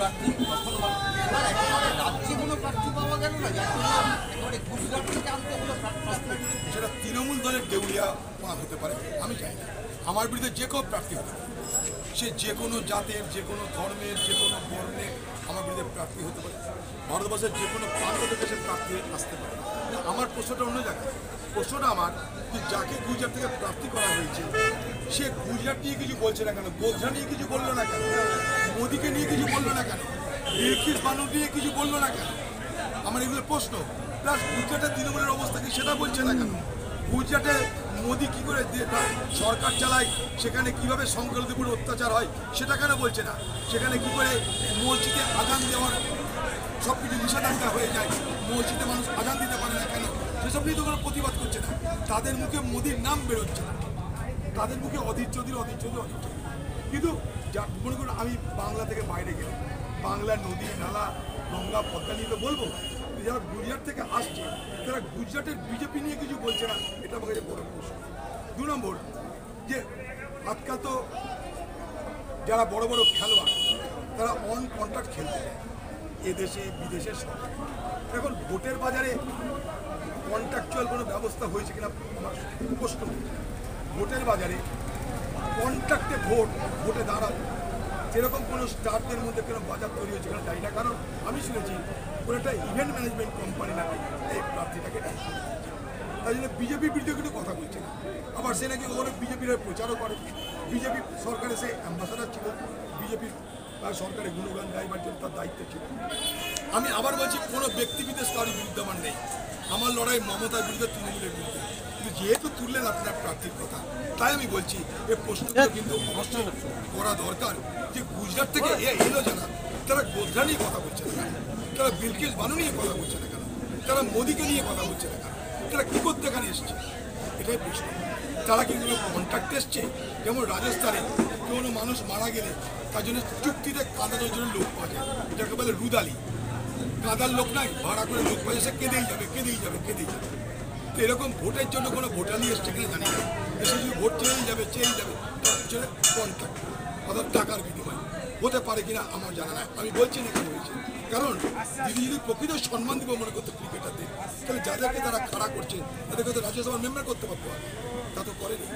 প্রার্থী তখন রাজ্যে কোনো প্রার্থী পাওয়া গেল না, একেবারে গুজরাট থেকে আনতে হলো প্রার্থী। সেটা তৃণমূল দলের দেউলিয়া হতে পারে, আমি জানি না। আমার বিরুদ্ধে যে কেউ প্রার্থী হতে পারে, সে যে কোনো জাতের, যে কোনো ধর্মের, যে কোনো বর্ণের আমার বিরুদ্ধে প্রার্থী হতে পারে। ভারতবর্ষের যে কোনো প্রান্ত থেকে সে প্রার্থী আসতে পারে। আমার প্রশ্নটা অন্য জায়গায়। প্রশ্নটা আমার যে যাকে গুজরাট থেকে প্রার্থী করা হয়েছে সে গুজরাট নিয়ে কিছু বলছে না কেন, গোধরা নিয়ে কিছু বললো না কেন, মোদীকে নিয়ে কিছু বললো না কেন, বিলকিস বানু নিয়ে কিছু বললো না কেন? আমার এগুলো প্রশ্ন। প্লাস গুজরাটের তৃণমূলের অবস্থা কি সেটা বলছে না কেন? গুজরাটে মোদী কী করে সরকার চালায়, সেখানে কিভাবে সংখ্যালঘুদের উপর অত্যাচার হয় সেটা কেন বলছে না? সেখানে কি করে মসজিদে আজান দেওয়ার সব কিছু নিষেধাজ্ঞা হয়ে যায়, মসজিদে মানুষ আজান দিতে পারে না কেন, সেসব নিয়ে তো কোনো প্রতিবাদ করছে না। তাদের মুখে মোদীর নাম বেরোচ্ছে না, তাদের মুখে অধীর চৌধুরী। কিন্তু যা মনে করুন আমি বাংলা থেকে বাইরে গেলাম, বাংলা নদী নালা গঙ্গা পদ্মা নিয়ে তো বলবো। যারা গুজরাট থেকে আসছে তারা গুজরাটের বিজেপি নিয়ে কিছু বলছে না, এটা আমার কাছে বড় প্রশ্ন। 2 নম্বর, যে আজকাল তো যারা বড় বড় খেলোয়াড় তারা অন কন্ট্রাক্ট খেলতে যায় এদেশে বিদেশে সব। এখন ভোটের বাজারে কন্ট্রাকচুয়াল কোনো ব্যবস্থা হয়েছে কিনা আমার প্রশ্ন। ভোটের বাজারে কন্ট্রাক্টে ভোটে দাঁড়াবে সেরকম কোনো স্টারদের মধ্যে কোনো বাজার তৈরি হয়েছে কিনা জানি না। কারণ আমি শুনেছি কোনো একটা ইভেন্ট ম্যানেজমেন্ট কোম্পানি নাকি এই প্রার্থীটাকে, তাই জন্য বিজেপির বিরুদ্ধে কিন্তু কথা বলছে না। আবার সে নাকি ওখানে বিজেপির প্রচারও করে, বিজেপি সরকারে সে অ্যাম্বাসাডার ছিল, বিজেপির সরকারের গুণগান গাইবার জন্য তার দায়িত্ব ছিল। আমি আবার বলছি কোনো ব্যক্তিবিশেষ কারোর বিরুদ্ধে আমার নেই, আমার লড়াই মমতার বিরুদ্ধে, তৃণমূলের বিরুদ্ধে। কিন্তু যেহেতু তুললেন আপনার প্রার্থীর কথা, তাই আমি বলছি এই প্রশ্নটা কিন্তু অবশ্যই করা দরকার যে গুজরাট থেকে এলো যারা, তারা গোধরা নিয়ে কথা বলছে না কেন, তারা বিলকিস বানু নিয়ে কথা বলছে না কেন, তারা মোদীকে নিয়ে কথা বলছে না কেন, তারা কী করতে এখানে এসছে, এটাই প্রশ্ন। তারা কিন্তু কন্ট্রাক্ট এসছে, যেমন রাজস্থানে কোনো মানুষ মারা গেলে তার জন্য চুক্তিতে কাঁদানোর জন্য লোক পাওয়া যায়, যাকে বলে রুদালি। কাঁদার লোক নাই, ভাড়া করে লোক পাওয়া যায়, সে কেঁদেই যাবে। তো এরকম ভোটের জন্য কোনো ভোটারই এসছে কিনা জানি না, এসে যদি ভোট চেয়েই যাবে তার পিছনে কন্ট্রাক্ট অর্থাৎ টাকার বিনিময় হতে পারে কিনা আমার জানা নাই। আমি বলছি না কেন হয়েছে, কারণ দিদি যদি প্রকৃত সম্মান দিব মনে করতো ক্রিকেটারদের, তাহলে যাদেরকে তারা খাড়া করছে তাদেরকে তো রাজ্যসভার মেম্বার করতে পারতো, তা তো করেনি।